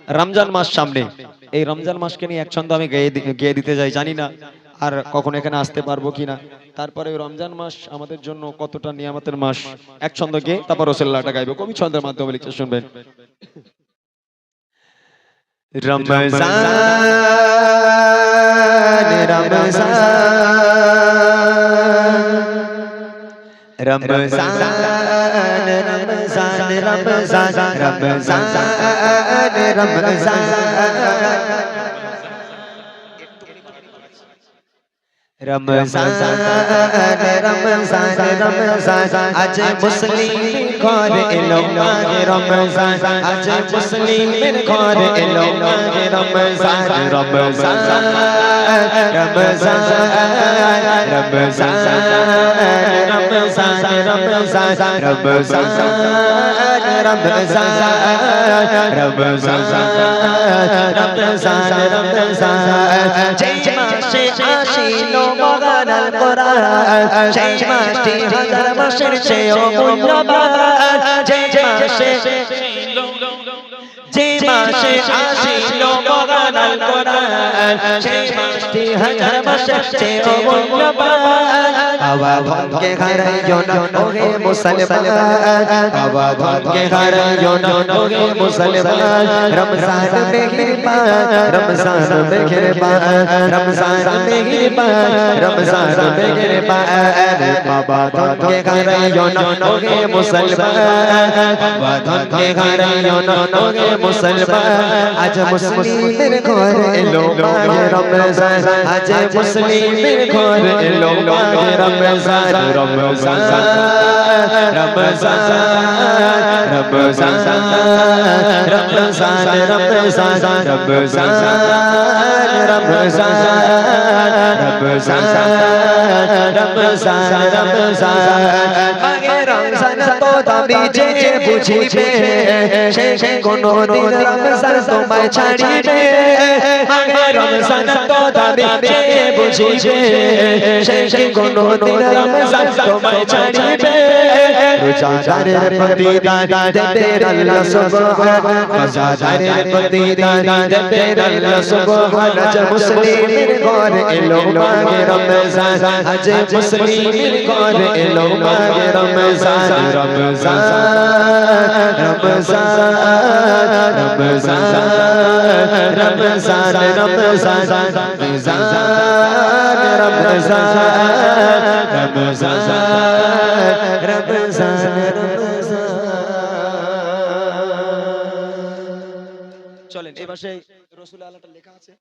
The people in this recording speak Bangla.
রমজান মাস সামনে, এই রমজান মাসকে নিয়ে এক ছন্দ আমি গেয়ে দিতে যাই, জানি না আর কখন এখানে আসতে পারবো কিনা। তারপরে রমজান মাস আমাদের জন্য কতটা নিয়ামতের মাস, এক ছন্দ গেয়ে তারপর রসুল্লাহটা গাইবো, কবি ছন্দের মাধ্যমে লিখে শুনবেন। রমজান রমজান রমজান রমজান রমজান রমজান রমজান রমজান রমজান রমজান আজ মুসলিমের ঘরে এলো মাহে রমজান, আজ মুসলিমের ঘরে এলো মাহে রমজান। রমজান রমজান রমজান রমজান রমজান রমজান রমজান রমজান রমজান যে মাসে আসিলো মহান আল কোরআন, সেই মাসটি হাজার মাসের চেয়েও মূল্যবান। যে মাসে আসিলো মহান আল কোরআন, সেই মাসটি হাজার মাসের চেয়েও মূল্যবান। আওয়াজ কে হারাইও না ওহে মুসলমান, আওয়াজ কে হারাইও না ওহে মুসলমান। রমজান মেহেরবান, রমজান মেহেরবান, রমজান মেহেরবান, রমজান মেহেরবান। আওয়াজ কে হারাইও না ওহে মুসলমান, আওয়াজ কে হারাইও না ওহে মুসলমান। আজ মুসলিমের ঘরে এলো মাহে রমজান, আজ মুসলিমের ঘরে এলো মাহে রমজান। রমজান রমজান রমজান রমজান রমজান রমজান রমজান রমজান রমজান মাহে রমজান তো দাবি যে বুঝিবে, সে কোনো দিন রমজান তোমায় ছাড়িবে। মাহে রমজান তো দাবি যে বুঝিবে, সে কোনো দিন রমজান তোমায় ছাড়িবে। রোজাদারের প্রতিদান দেবেন আল্লাহ সুবহান, রোজাদারের প্রতিদান দেবেন আল্লাহ সুবহান। আজ মুসলিমের ঘরে এলো মাহে রমজান, আজ মুসলিমের ঘরে এলো মাহে রমজান। রমজান রমজান রমজান রমজান রমজান রমজান রমজান রমজান চলেন এই ভাষায় রসুল আল্লাহটা লেখা আছে।